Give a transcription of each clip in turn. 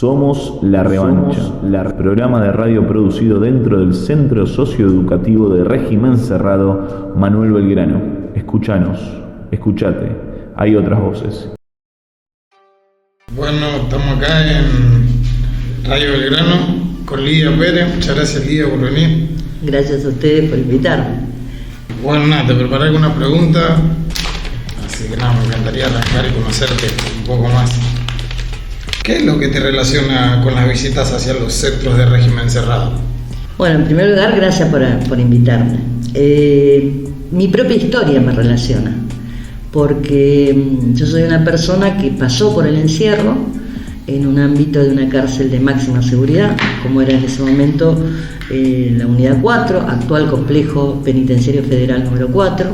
Somos La Revancha, programa de radio producido dentro del Centro Socioeducativo de Régimen Cerrado Manuel Belgrano. Escúchanos, escúchate, hay otras voces. Bueno, estamos acá en Radio Belgrano con Lidia Pérez. Muchas gracias, Lidia, por venir. Gracias a ustedes por invitarme. Bueno, nada, te preparé alguna pregunta, así que nada, me encantaría arrancar y conocerte un poco más. ¿Qué es lo que te relaciona con las visitas hacia los centros de régimen cerrado? Bueno, en primer lugar, gracias por invitarme. Mi propia historia me relaciona, porque yo soy una persona que pasó por el encierro en un ámbito de una cárcel de máxima seguridad, como era en ese momento la Unidad 4, actual Complejo Penitenciario Federal número 4,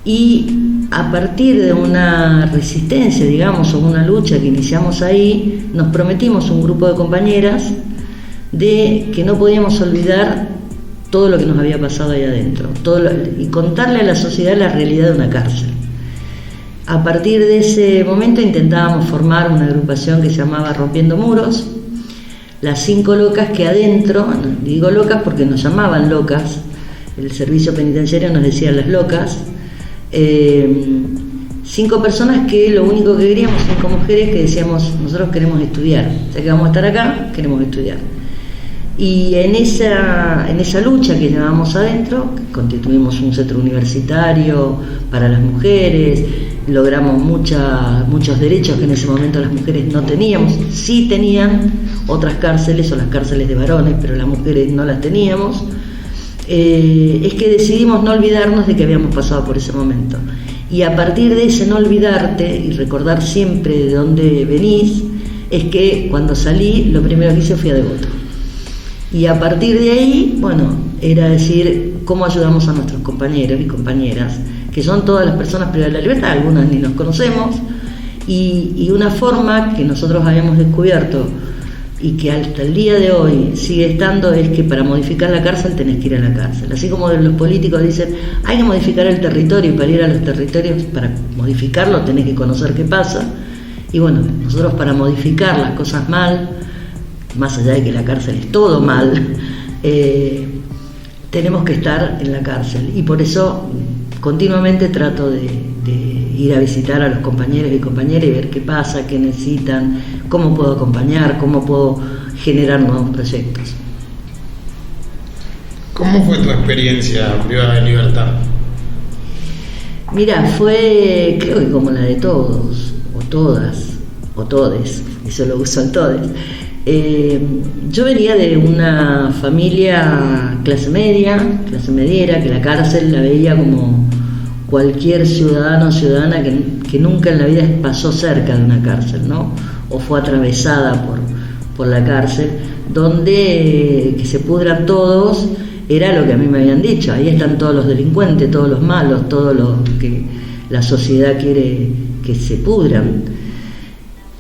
y a partir de una resistencia, digamos, o una lucha que iniciamos ahí, nos prometimos un grupo de compañeras de que no podíamos olvidar todo lo que nos había pasado ahí adentro, y contarle a la sociedad la realidad de una cárcel. A partir de ese momento intentábamos formar una agrupación que se llamaba Rompiendo Muros, las 5 locas que adentro, digo locas porque nos llamaban locas, el servicio penitenciario nos decía las locas, 5 personas que lo único que queríamos, 5 mujeres que decíamos, nosotros queremos estudiar, ya que vamos a estar acá, queremos estudiar. Y en esa lucha que llevábamos adentro, constituimos un centro universitario para las mujeres, logramos muchos derechos que en ese momento las mujeres no teníamos, sí tenían otras cárceles o las cárceles de varones, pero las mujeres no las teníamos. Es que decidimos no olvidarnos de que habíamos pasado por ese momento, y a partir de ese no olvidarte y recordar siempre de dónde venís, es que cuando salí lo primero que hice fui a Devoto, y a partir de ahí, bueno, era decir cómo ayudamos a nuestros compañeros y compañeras, que son todas las personas privadas de la libertad, algunas ni nos conocemos, y una forma que nosotros habíamos descubierto y que hasta el día de hoy sigue estando, es que para modificar la cárcel tenés que ir a la cárcel. Así como los políticos dicen, hay que modificar el territorio, y para ir a los territorios, para modificarlo, tenés que conocer qué pasa. Y bueno, nosotros para modificar las cosas mal, más allá de que la cárcel es todo mal, tenemos que estar en la cárcel. Y por eso continuamente trato de ir a visitar a los compañeros y compañeras y ver qué pasa, qué necesitan, cómo puedo acompañar, cómo puedo generar nuevos proyectos. ¿Cómo fue tu experiencia privada de libertad? Mira, fue, creo que como la de todos, o todas, o todes, eso lo uso en todes. Yo venía de una familia clase mediera, que la cárcel la veía como cualquier ciudadano o ciudadana que nunca en la vida pasó cerca de una cárcel, ¿no? O fue atravesada por la cárcel, donde que se pudran todos era lo que a mí me habían dicho. Ahí están todos los delincuentes, todos los malos, todos los que la sociedad quiere que se pudran.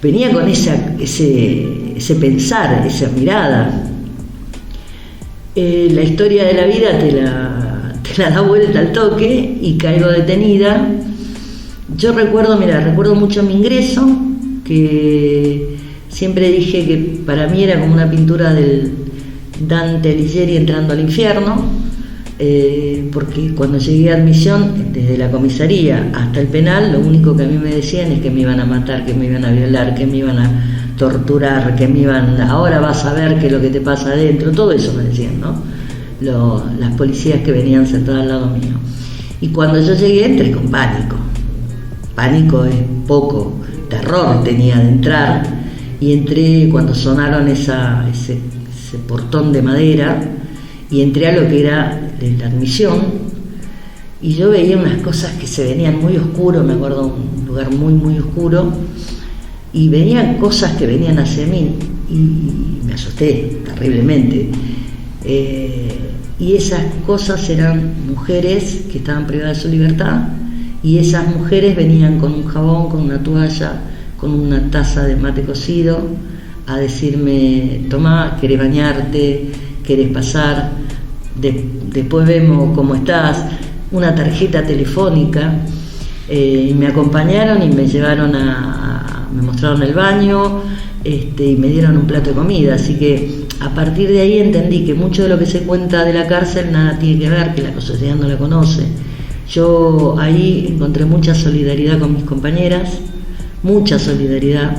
Venía con ese pensar, esa mirada. La historia de la vida te la da vuelta al toque y caigo detenida. Yo recuerdo mucho mi ingreso, que siempre dije que para mí era como una pintura del Dante Alighieri entrando al infierno, porque cuando llegué a admisión, desde la comisaría hasta el penal, lo único que a mí me decían es que me iban a matar, que me iban a violar, que me iban a torturar, que ahora vas a ver qué es lo que te pasa adentro, todo eso me decían, ¿no? Las policías que venían sentadas al lado mío. Y cuando yo llegué, entré con pánico es poco, terror tenía de entrar, y entré cuando sonaron ese portón de madera, y entré a lo que era la admisión, y yo veía unas cosas que se venían muy oscuro, me acuerdo un lugar muy muy oscuro, y venían cosas que venían hacia mí, y me asusté terriblemente. Y esas cosas eran mujeres que estaban privadas de su libertad, y esas mujeres venían con un jabón, con una toalla, con una taza de mate cocido, a decirme, tomá, querés bañarte, querés pasar, después vemos cómo estás, una tarjeta telefónica. Y me acompañaron y me llevaron a me mostraron el baño, y me dieron un plato de comida, así que a partir de ahí entendí que mucho de lo que se cuenta de la cárcel nada tiene que ver, que la sociedad no la conoce. Yo ahí encontré mucha solidaridad con mis compañeras, mucha solidaridad,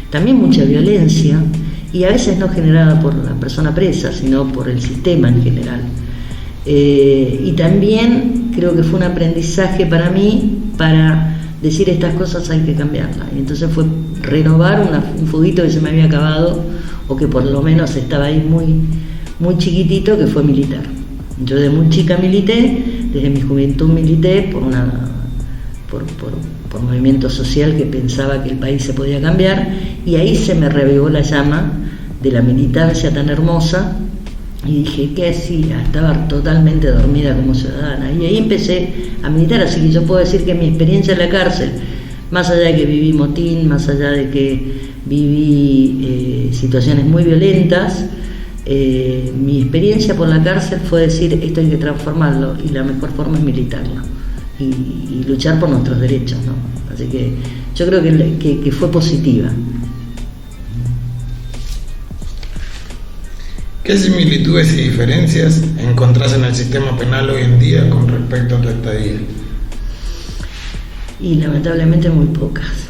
también mucha violencia, y a veces no generada por la persona presa, sino por el sistema en general. Y también creo que fue un aprendizaje para mí para decir estas cosas hay que cambiarlas. Y entonces fue renovar un fuguito que se me había acabado, o que por lo menos estaba ahí muy, muy chiquitito, que fue militar. Yo de muy chica milité, desde mi juventud milité por movimiento social que pensaba que el país se podía cambiar, y ahí se me revivó la llama de la militancia tan hermosa, y dije, ¿qué hacía? Estaba totalmente dormida como ciudadana, y ahí empecé a militar. Así que yo puedo decir que mi experiencia en la cárcel, más allá de que viví motín, más allá de que viví situaciones muy violentas, mi experiencia por la cárcel fue decir, esto hay que transformarlo, y la mejor forma es militarlo y luchar por nuestros derechos, ¿no? Así que yo creo que fue positiva. ¿Qué similitudes y diferencias encontrás en el sistema penal hoy en día con respecto a tu estadía? Y lamentablemente muy pocas.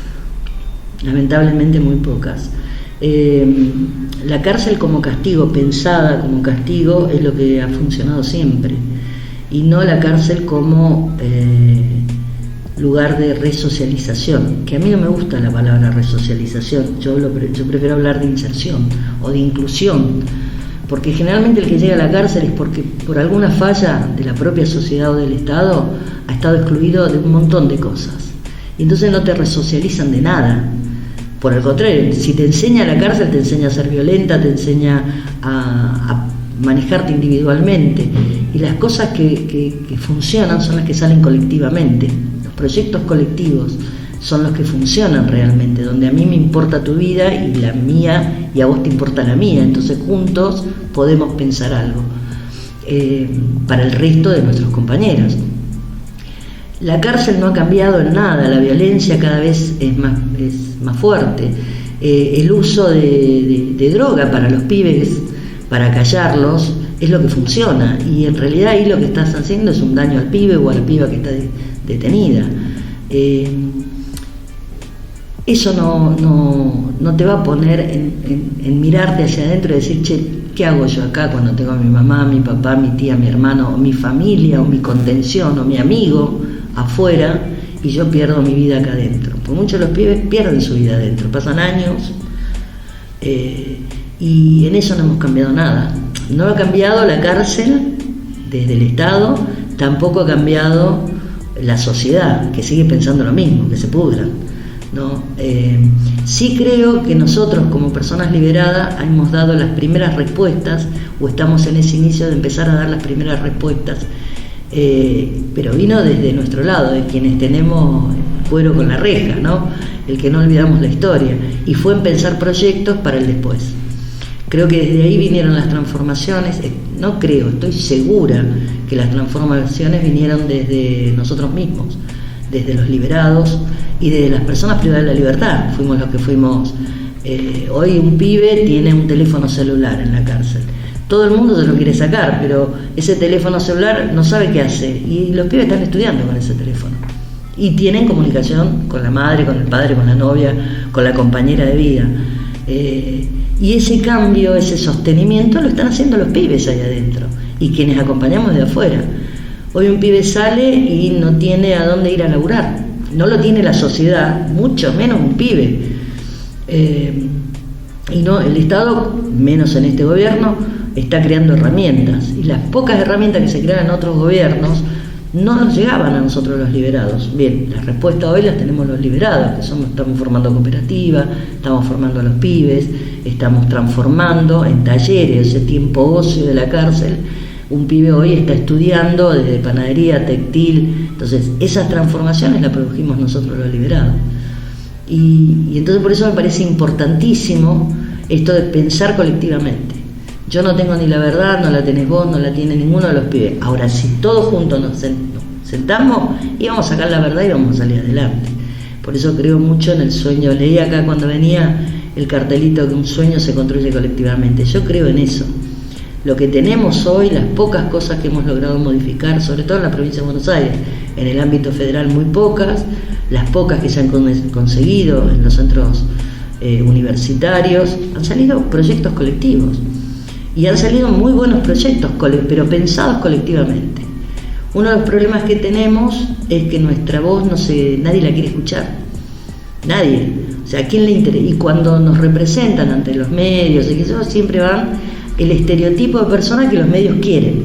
La cárcel como castigo, pensada como castigo, es lo que ha funcionado siempre, y no la cárcel como lugar de resocialización, que a mí no me gusta la palabra resocialización, yo prefiero hablar de inserción o de inclusión, porque generalmente el que llega a la cárcel es porque por alguna falla de la propia sociedad o del Estado ha estado excluido de un montón de cosas, y entonces no te resocializan de nada. Por el contrario, si te enseña la cárcel, te enseña a ser violenta, te enseña a manejarte individualmente, y las cosas que funcionan son las que salen colectivamente. Los proyectos colectivos son los que funcionan realmente, donde a mí me importa tu vida y la mía, y a vos te importa la mía, entonces juntos podemos pensar algo para el resto de nuestros compañeros. La cárcel no ha cambiado en nada, la violencia cada vez es más fuerte, el uso de droga para los pibes, para callarlos, es lo que funciona, y en realidad ahí lo que estás haciendo es un daño al pibe o a la piba que está detenida. Eso no te va a poner en mirarte hacia adentro y decir, che, ¿qué hago yo acá cuando tengo a mi mamá, mi papá, mi tía, mi hermano, o mi familia, o mi contención, o mi amigo afuera, y yo pierdo mi vida acá adentro? Porque muchos de los pibes pierden su vida adentro, pasan años, y en eso no hemos cambiado nada. No ha cambiado la cárcel desde el Estado, tampoco ha cambiado la sociedad, que sigue pensando lo mismo, que se pudran, ¿no? Sí creo que nosotros como personas liberadas hemos dado las primeras respuestas, o estamos en ese inicio de empezar a dar las primeras respuestas, pero vino desde nuestro lado, de quienes tenemos cuero con la reja, ¿no? El que no olvidamos la historia, y fue en pensar proyectos para el después. Creo que desde ahí vinieron las transformaciones, estoy segura que las transformaciones vinieron desde nosotros mismos, desde los liberados y desde las personas privadas de la libertad. Fuimos los que fuimos. Hoy un pibe tiene un teléfono celular en la cárcel. Todo el mundo se lo quiere sacar, pero ese teléfono celular no sabe qué hace, y los pibes están estudiando con ese teléfono. Y tienen comunicación con la madre, con el padre, con la novia, con la compañera de vida. Y ese cambio, ese sostenimiento lo están haciendo los pibes ahí adentro y quienes acompañamos de afuera. Hoy un pibe sale y no tiene a dónde ir a laburar, no lo tiene la sociedad, mucho menos un pibe. Y no, el Estado, menos en este gobierno, está creando herramientas, y las pocas herramientas que se crean en otros gobiernos no nos llegaban a nosotros los liberados. Bien, la respuesta hoy las tenemos los liberados, que estamos formando cooperativas, estamos formando a los pibes, estamos transformando en talleres, ese tiempo ocio de la cárcel. Un pibe hoy está estudiando desde panadería, textil, entonces esas transformaciones las produjimos nosotros los liberados. Y entonces por eso me parece importantísimo esto de pensar colectivamente. Yo no tengo ni la verdad, no la tenés vos, no la tiene ninguno de los pibes. Ahora, si todos juntos nos sentamos y vamos a sacar la verdad y vamos a salir adelante. Por eso creo mucho en el sueño. Leí acá cuando venía el cartelito que un sueño se construye colectivamente. Yo creo en eso. Lo que tenemos hoy, las pocas cosas que hemos logrado modificar, sobre todo en la provincia de Buenos Aires, en el ámbito federal muy pocas, las pocas que se han conseguido en los centros universitarios, han salido proyectos colectivos. Y han salido muy buenos proyectos, pero pensados colectivamente. Uno de los problemas que tenemos es que nuestra voz nadie la quiere escuchar. Nadie. O sea, ¿a quién le interesa? Y cuando nos representan ante los medios, y que eso, siempre van el estereotipo de persona que los medios quieren.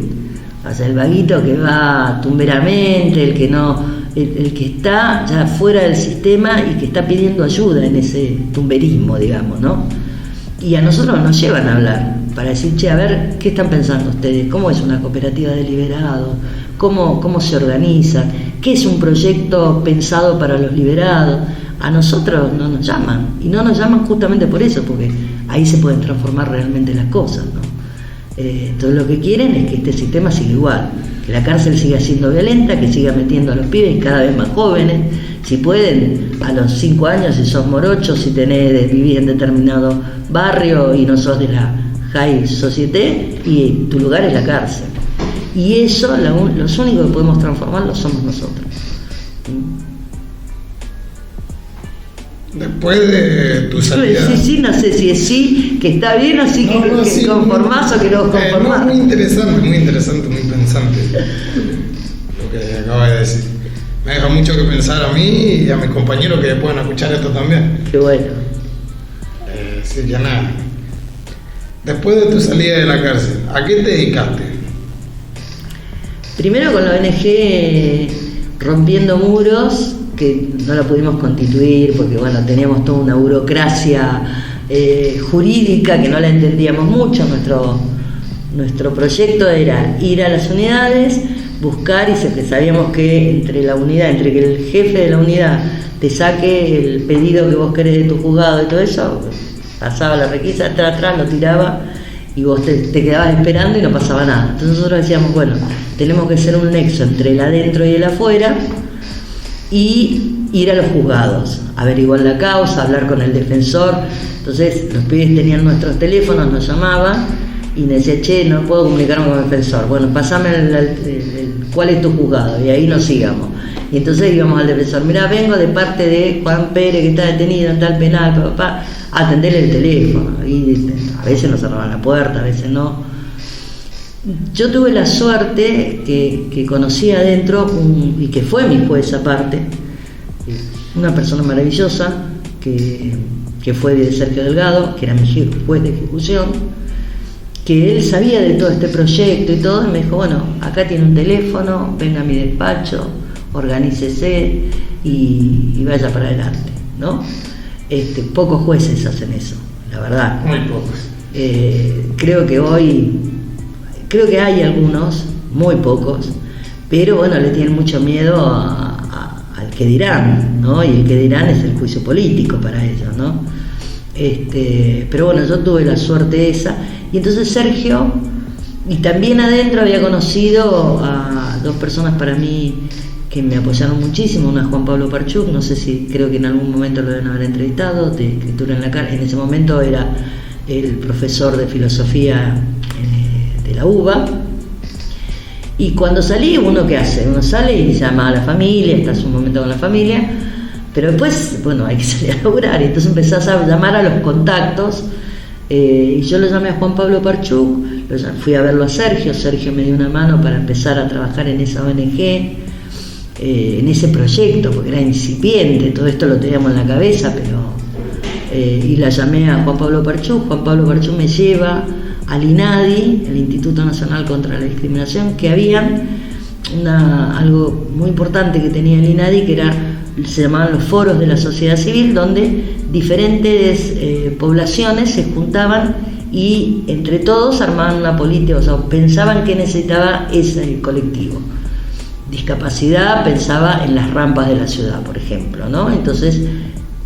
O sea, el vaguito que va tumberamente, el que está ya fuera del sistema y que está pidiendo ayuda en ese tumberismo, digamos, ¿no? Y a nosotros nos llevan a hablar para decir, che, a ver, ¿qué están pensando ustedes? ¿Cómo es una cooperativa de liberados? ¿Cómo se organiza? ¿Qué es un proyecto pensado para los liberados? A nosotros no nos llaman, y no nos llaman justamente por eso, porque ahí se pueden transformar realmente las cosas, ¿no? Entonces lo que quieren es que este sistema siga igual, que la cárcel siga siendo violenta, que siga metiendo a los pibes cada vez más jóvenes, si pueden, a los 5 años, si sos morocho, si vivís en determinado barrio y no sos de la high society, y tu lugar es la cárcel. Y eso, los únicos que podemos transformarlo somos nosotros. Después de tu salida... Sí, no sé si es sí, que está bien o sí, que sí, conformás o que no conformás. Muy interesante, muy pensante lo que acaba de decir. Me deja mucho que pensar a mí y a mis compañeros que puedan escuchar esto también. Qué bueno. Sí, ya nada. Después de tu salida de la cárcel, ¿a qué te dedicaste? Primero con la ONG Rompiendo Muros, que no la pudimos constituir porque bueno, teníamos toda una burocracia jurídica que no la entendíamos mucho. Nuestro proyecto era ir a las unidades, buscar, y sabíamos que entre que el jefe de la unidad te saque el pedido que vos querés de tu juzgado y todo eso, pasaba la requisa atrás, lo tiraba y vos te quedabas esperando y no pasaba nada. Entonces nosotros decíamos, bueno, tenemos que ser un nexo entre el adentro y el afuera y ir a los juzgados, averiguar la causa, hablar con el defensor. Entonces los pibes tenían nuestros teléfonos, nos llamaban y me decía, che, no puedo comunicarme con el defensor. Bueno, pasame cuál es tu juzgado, y ahí nos sigamos. Y entonces íbamos al defensor, mirá, vengo de parte de Juan Pérez, que está detenido en tal penal, papá, a atenderle el teléfono. Y a veces nos cerraban la puerta, a veces no. Yo tuve la suerte que conocí adentro, y que fue mi juez aparte, una persona maravillosa, que fue de Sergio Delgado, que era mi juez de ejecución, que él sabía de todo este proyecto y todo, y me dijo, bueno, acá tiene un teléfono, venga a mi despacho, organícese y vaya para adelante, ¿no? Pocos jueces hacen eso, la verdad. Muy pocos. Creo que hay algunos, muy pocos, pero bueno, le tienen mucho miedo al que dirán, ¿no? Y el que dirán es el juicio político para ellos, ¿no? Pero bueno, yo tuve la suerte esa, y entonces Sergio, y también adentro había conocido a dos personas para mí que me apoyaron muchísimo. Una es Juan Pablo Parchuk, no sé si, creo que en algún momento lo deben haber entrevistado, de escritura en la cárcel. En ese momento era el profesor de filosofía de la UBA. Y cuando salí, ¿uno qué hace? Uno sale y llama a la familia, estás un momento con la familia, pero después, bueno, hay que salir a laburar, y entonces empezás a llamar a los contactos, y yo lo llamé a Juan Pablo Parchuk, fui a verlo a Sergio me dio una mano para empezar a trabajar en esa ONG, en ese proyecto, porque era incipiente, todo esto lo teníamos en la cabeza, y la llamé a Juan Pablo Parchuk me lleva al INADI, el Instituto Nacional contra la Discriminación, que había algo muy importante que tenía el INADI, que se llamaban los foros de la sociedad civil, donde diferentes poblaciones se juntaban y entre todos armaban una política, o sea, pensaban que necesitaba ese colectivo. Discapacidad, pensaba en las rampas de la ciudad, por ejemplo, ¿no? Entonces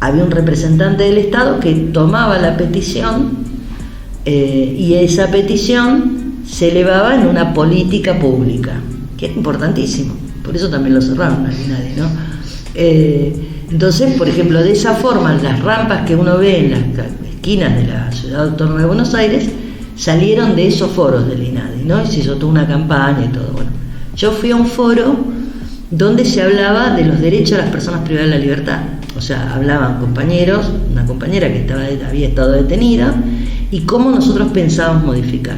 había un representante del Estado que tomaba la petición, y esa petición se elevaba en una política pública, que era importantísimo, por eso también lo cerraron al INADI, ¿no? Entonces, por ejemplo, de esa forma, las rampas que uno ve en las esquinas de la Ciudad Autónoma de Buenos Aires salieron de esos foros del INADI, ¿no? Y se hizo toda una campaña y todo. Bueno, yo fui a un foro donde se hablaba de los derechos de las personas privadas de la libertad. O sea, hablaban compañeros, una compañera que había estado detenida, y cómo nosotros pensábamos modificar.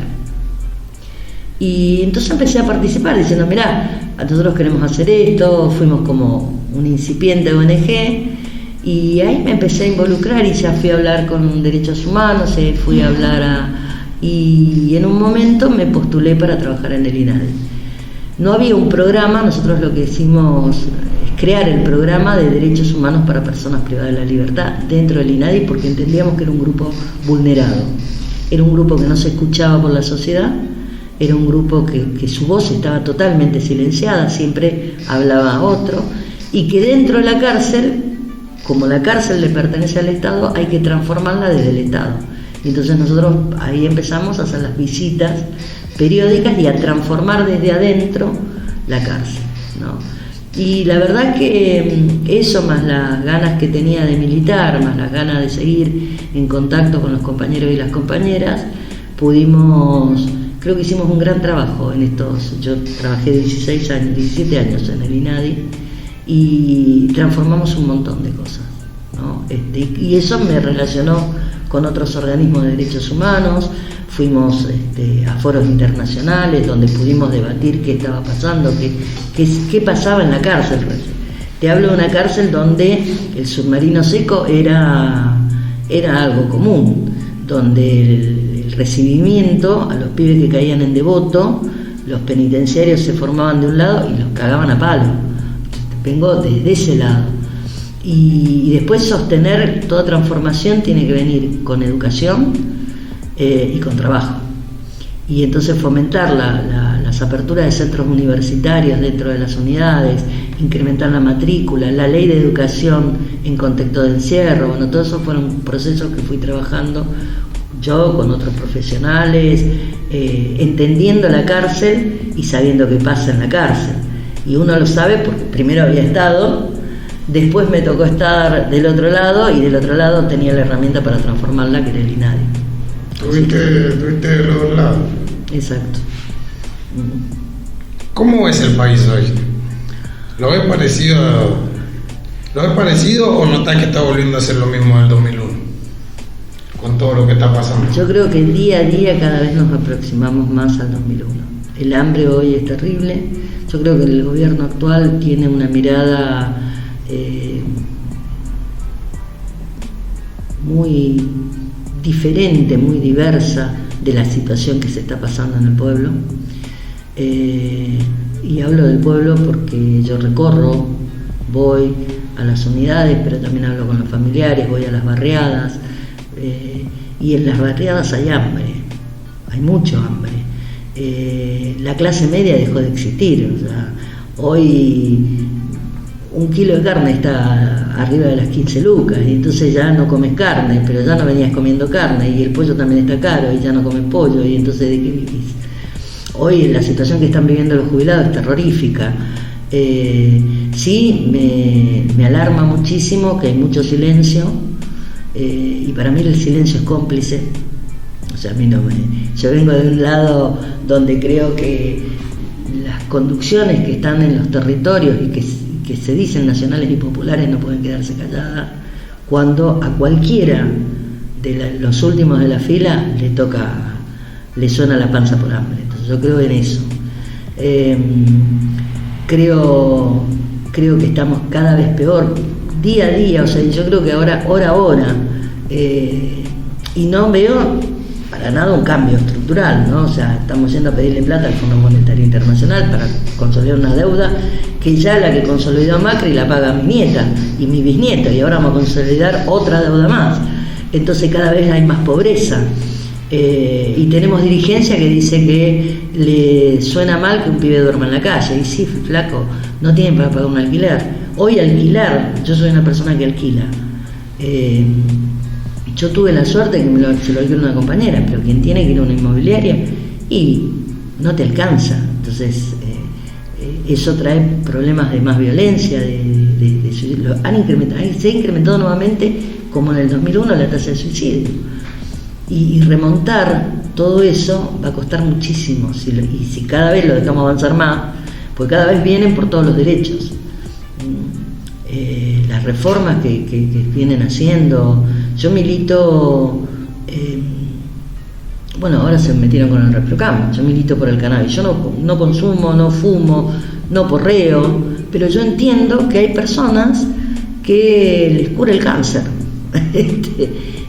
Y entonces empecé a participar diciendo, mirá, nosotros queremos hacer esto, fuimos como un incipiente ONG, y ahí me empecé a involucrar y ya fui a hablar con derechos humanos, fui a hablar y en un momento me postulé para trabajar en el INADI. No había un programa, nosotros lo que hicimos es crear el programa de derechos humanos para personas privadas de la libertad dentro del INADI, porque entendíamos que era un grupo vulnerado, era un grupo que no se escuchaba por la sociedad, era un grupo que su voz estaba totalmente silenciada, siempre hablaba a otro, y que dentro de la cárcel, como la cárcel le pertenece al Estado, hay que transformarla desde el Estado. Y entonces nosotros ahí empezamos a hacer las visitas periódicas y a transformar desde adentro la cárcel, ¿no? Y la verdad que eso, más las ganas que tenía de militar, más las ganas de seguir en contacto con los compañeros y las compañeras, creo que hicimos un gran trabajo en estos. Yo trabajé 17 años en el INADI y transformamos un montón de cosas, ¿no? Y eso me relacionó con otros organismos de derechos humanos. Fuimos a foros internacionales donde pudimos debatir qué estaba pasando, qué pasaba en la cárcel. Te hablo de una cárcel donde el submarino seco era algo común, donde el recibimiento a los pibes que caían en Devoto, los penitenciarios se formaban de un lado y los cagaban a palo. Vengo desde ese lado. Y después sostener toda transformación tiene que venir con educación y con trabajo. Y entonces fomentar las aperturas de centros universitarios dentro de las unidades, incrementar la matrícula, la ley de educación en contexto de encierro. Bueno, todos esos fueron procesos que fui trabajando yo con otros profesionales, entendiendo la cárcel y sabiendo qué pasa en la cárcel. Y uno lo sabe porque primero había estado, después me tocó estar del otro lado, y del otro lado tenía la herramienta para transformarla, que era el INADI. Tuviste de los dos lados. Exacto. ¿Cómo ves el país hoy? ¿Lo ves parecido o notas que está volviendo a ser lo mismo del 2001? Con todo lo que está pasando. Yo creo que día a día cada vez nos aproximamos más al 2001. El hambre hoy es terrible. Yo creo que el gobierno actual tiene una mirada muy diferente, muy diversa de la situación que se está pasando en el pueblo. Y hablo del pueblo porque yo recorro, voy a las unidades, pero también hablo con los familiares, voy a las barriadas, y en las barriadas hay hambre, hay mucho hambre. La clase media dejó de existir. O sea, hoy un kilo de carne está arriba de las 15 lucas, y entonces ya no comes carne, pero ya no venías comiendo carne, y el pollo también está caro y ya no comes pollo, y entonces ¿de qué vivís? Hoy la situación que están viviendo los jubilados es terrorífica. Sí, me alarma muchísimo que hay mucho silencio, y para mí el silencio es cómplice. O sea, yo vengo de un lado donde creo que las conducciones que están en los territorios y que se dicen nacionales y populares no pueden quedarse calladas, cuando a cualquiera de los últimos de la fila le suena la panza por hambre. Entonces yo creo en eso. Creo que estamos cada vez peor, día a día. O sea, yo creo que ahora, hora a hora, y no veo para nada un cambio estructural, ¿no? O sea, estamos yendo a pedirle plata al Fondo Monetario Internacional para consolidar una deuda que ya la que consolidó Macri la paga mi nieta y mi bisnieta, y ahora vamos a consolidar otra deuda más. Entonces cada vez hay más pobreza, y tenemos dirigencia que dice que le suena mal que un pibe duerma en la calle. Y sí, flaco, no tienen para pagar un alquiler. Hoy alquilar, yo soy una persona que alquila. Yo tuve la suerte que se lo alquiló una compañera, pero quien tiene que ir a una inmobiliaria y no te alcanza. Entonces eso trae problemas de más violencia, se ha incrementado nuevamente, como en el 2001, la tasa de suicidio. Y remontar todo eso va a costar muchísimo, y si cada vez lo dejamos avanzar más, pues cada vez vienen por todos los derechos. Las reformas que vienen haciendo, yo milito, ahora se metieron con el ReproCam, yo milito por el cannabis, yo no consumo, no fumo, no porreo, pero yo entiendo que hay personas que les cura el cáncer.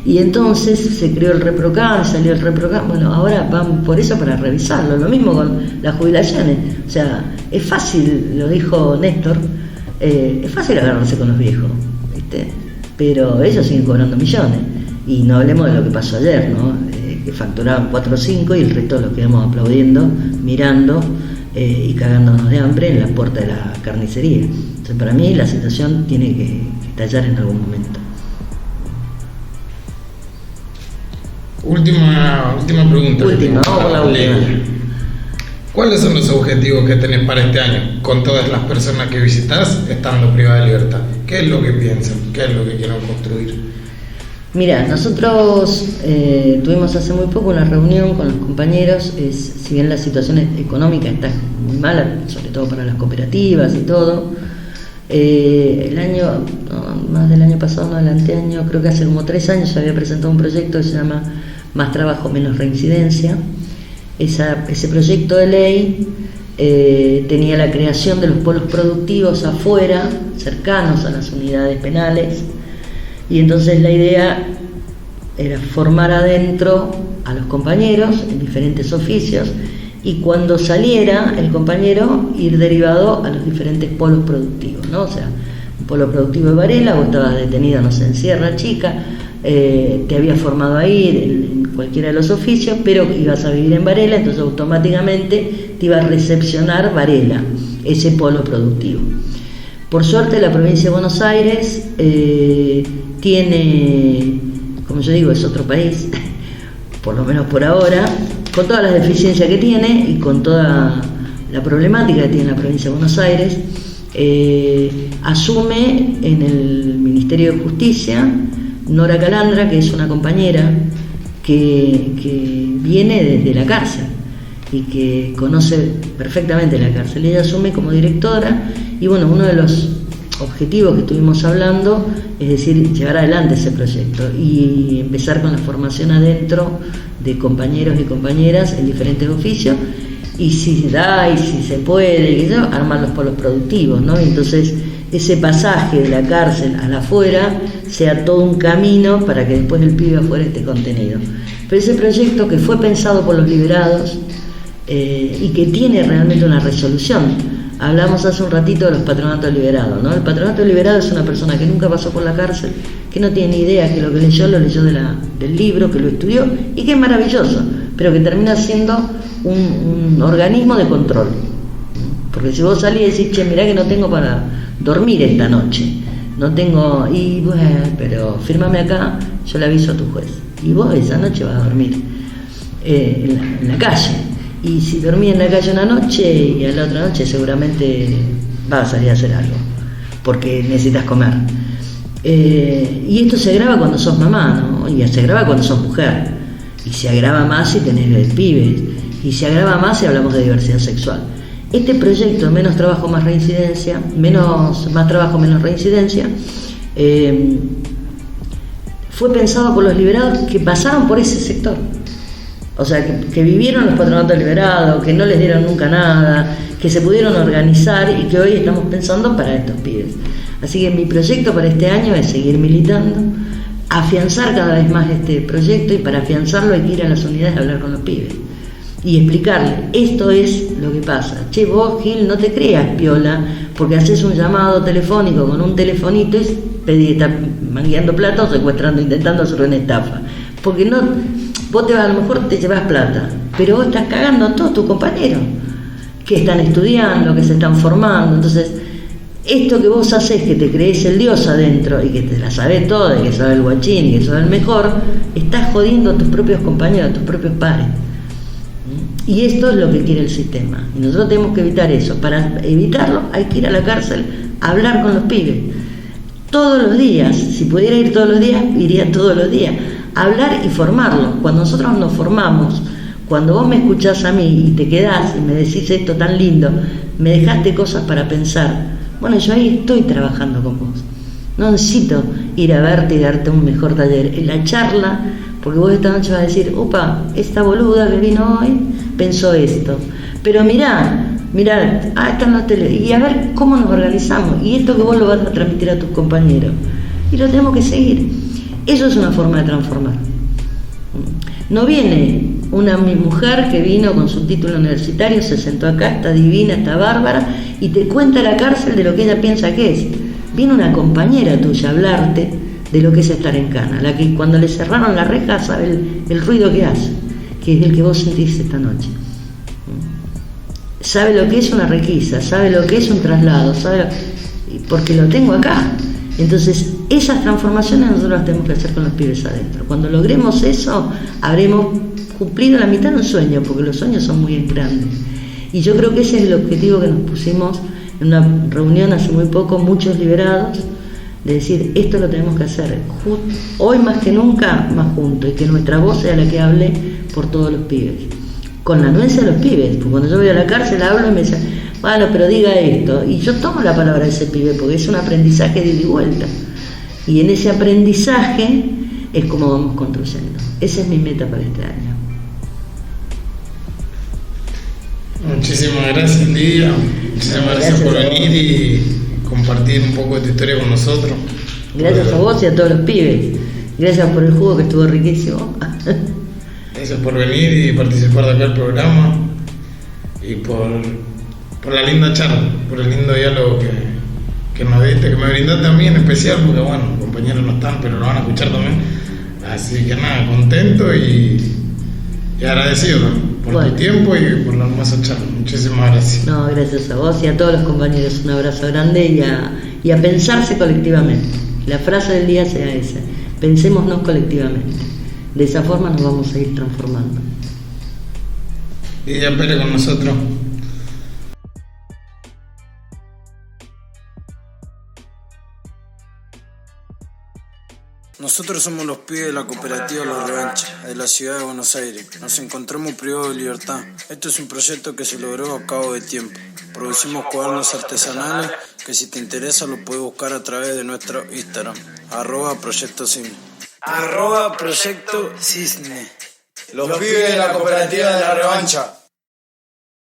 Y entonces se creó el ReproCam, salió el ReproCam, ahora van por eso para revisarlo, lo mismo con las jubilaciones, o sea, es fácil, lo dijo Néstor, es fácil agarrarse con los viejos, ¿viste? Pero ellos siguen cobrando millones, y no hablemos de lo que pasó ayer, ¿no? Que facturaban 4 o 5 y el resto los quedamos aplaudiendo, mirando y cagándonos de hambre en la puerta de la carnicería. Entonces, para mí la situación tiene que estallar en algún momento. Última pregunta. Vamos con la última. ¿Cuáles son los objetivos que tenés para este año con todas las personas que visitas estando privada de libertad? ¿Qué es lo que piensan? ¿Qué es lo que quieren construir? Mira, nosotros tuvimos hace muy poco una reunión con los compañeros, si bien la situación económica está muy mala, sobre todo para las cooperativas y todo, el año, más del año pasado, no del anteaño, creo que hace como 3 años se había presentado un proyecto que se llama Más Trabajo, Menos Reincidencia. Ese proyecto de ley tenía la creación de los polos productivos afuera, cercanos a las unidades penales, y entonces la idea era formar adentro a los compañeros en diferentes oficios, y cuando saliera el compañero ir derivado a los diferentes polos productivos, ¿no? O sea, un polo productivo de Varela, vos estabas detenido, no sé, en Sierra Chica, te habías formado ahí en cualquiera de los oficios, pero ibas a vivir en Varela, entonces automáticamente te iba a recepcionar Varela, ese polo productivo. Por suerte la provincia de Buenos Aires tiene, como yo digo, es otro país, por lo menos por ahora, con todas las deficiencias que tiene y con toda la problemática que tiene la provincia de Buenos Aires, asume en el Ministerio de Justicia Nora Calandra, que es una compañera que viene desde la cárcel y que conoce perfectamente la cárcel. Ella asume como directora y bueno, uno de los objetivos que estuvimos hablando es decir, llevar adelante ese proyecto y empezar con la formación adentro de compañeros y compañeras en diferentes oficios, y si da y si se puede, armar los polos productivos, ¿no? Entonces ese pasaje de la cárcel a la afuera sea todo un camino para que después el pibe afuera esté contenido. Pero ese proyecto que fue pensado por los liberados y que tiene realmente una resolución. Hablamos hace un ratito de los patronatos liberados, ¿no? El patronato liberado es una persona que nunca pasó por la cárcel, que no tiene ni idea, que lo que leyó lo leyó del libro, que lo estudió y que es maravilloso, pero que termina siendo un organismo de control. Porque si vos salís y decís, che, mirá que no tengo para dormir esta noche, no tengo, y bueno, pero fírmame acá, yo le aviso a tu juez, y vos esa noche vas a dormir en la calle. Y si dormí en la calle una noche y a la otra noche seguramente vas a salir a hacer algo, porque necesitas comer. Y esto se agrava cuando sos mamá, ¿no? Y se agrava cuando sos mujer. Y se agrava más si tenés pibes. Y se agrava más si hablamos de diversidad sexual. Este proyecto, Menos Trabajo, Más Reincidencia, Más Trabajo, Menos Reincidencia, fue pensado por los liberados que pasaron por ese sector. O sea, que vivieron los patronatos liberados, que no les dieron nunca nada, que se pudieron organizar y que hoy estamos pensando para estos pibes. Así que mi proyecto para este año es seguir militando, afianzar cada vez más este proyecto, y para afianzarlo hay que ir a las unidades a hablar con los pibes y explicarles, esto es lo que pasa. Che, vos, Gil, no te creas piola porque haces un llamado telefónico con un telefonito y estás mangueando plata o secuestrando, intentando hacer una estafa. Porque no... Vos a lo mejor te llevas plata, pero vos estás cagando a todos tus compañeros que están estudiando, que se están formando. Entonces, esto que vos haces, que te crees el Dios adentro y que te la sabés toda, y que sos el guachín y que sos el mejor, estás jodiendo a tus propios compañeros, a tus propios pares. Y esto es lo que quiere el sistema. Y nosotros tenemos que evitar eso. Para evitarlo hay que ir a la cárcel a hablar con los pibes. Todos los días, si pudiera ir todos los días, iría todos los días. Hablar y formarlos. Cuando nosotros nos formamos, cuando vos me escuchás a mí y te quedás y me decís esto tan lindo, me dejaste cosas para pensar. Bueno, yo ahí estoy trabajando con vos. No necesito ir a verte y darte un mejor taller. En la charla, porque vos esta noche vas a decir, opa, esta boluda que vino hoy pensó esto. Pero mirá, está en la tele. Y a ver cómo nos organizamos. Y esto que vos lo vas a transmitir a tus compañeros. Y lo tenemos que seguir. Eso es una forma de transformar. No viene una mujer que vino con su título universitario, se sentó acá, está divina, está bárbara, y te cuenta la cárcel de lo que ella piensa que es. Viene una compañera tuya a hablarte de lo que es estar en cana, la que cuando le cerraron la reja sabe el ruido que hace, que es el que vos sentís esta noche. Sabe lo que es una requisa, sabe lo que es un traslado, porque lo tengo acá. Entonces, esas transformaciones nosotros las tenemos que hacer con los pibes adentro. Cuando logremos eso, habremos cumplido la mitad de un sueño, porque los sueños son muy grandes. Y yo creo que ese es el objetivo que nos pusimos en una reunión hace muy poco, muchos liberados, de decir, esto lo tenemos que hacer hoy más que nunca, más juntos, y que nuestra voz sea la que hable por todos los pibes, con la anuencia de los pibes, porque cuando yo voy a la cárcel hablo y me dicen, bueno, pero diga esto, y yo tomo la palabra de ese pibe, porque es un aprendizaje de ida y vuelta, y en ese aprendizaje es como vamos construyendo. Esa es mi meta para este año. Muchísimas gracias, Lidia. Muchísimas gracias por venir y compartir un poco de tu historia con nosotros. Gracias a vos y a todos los pibes. Gracias por el jugo que estuvo riquísimo. Gracias por venir y participar de acá del programa y por la linda charla, por el lindo diálogo que nos diste, que me brindaste a mí en especial, porque bueno, compañeros no están, pero lo van a escuchar también. Así que nada, contento y agradecido, ¿no?, por tu tiempo y por la hermosa charla. Muchísimas gracias. No, gracias a vos y a todos los compañeros. Un abrazo grande y a pensarse colectivamente. La frase del día sea esa: pensémonos colectivamente. De esa forma nos vamos a ir transformando. Lidia Pérez con nosotros. Nosotros somos los pibes de la cooperativa La Revancha, de la ciudad de Buenos Aires. Nos encontramos privados de libertad. Esto es un proyecto que se logró a cabo de tiempo. Producimos cuadernos artesanales que, si te interesa, lo puedes buscar a través de nuestro Instagram, @Proyecto Cisne. @Proyecto Cisne. Los pibes de la cooperativa de La Revancha.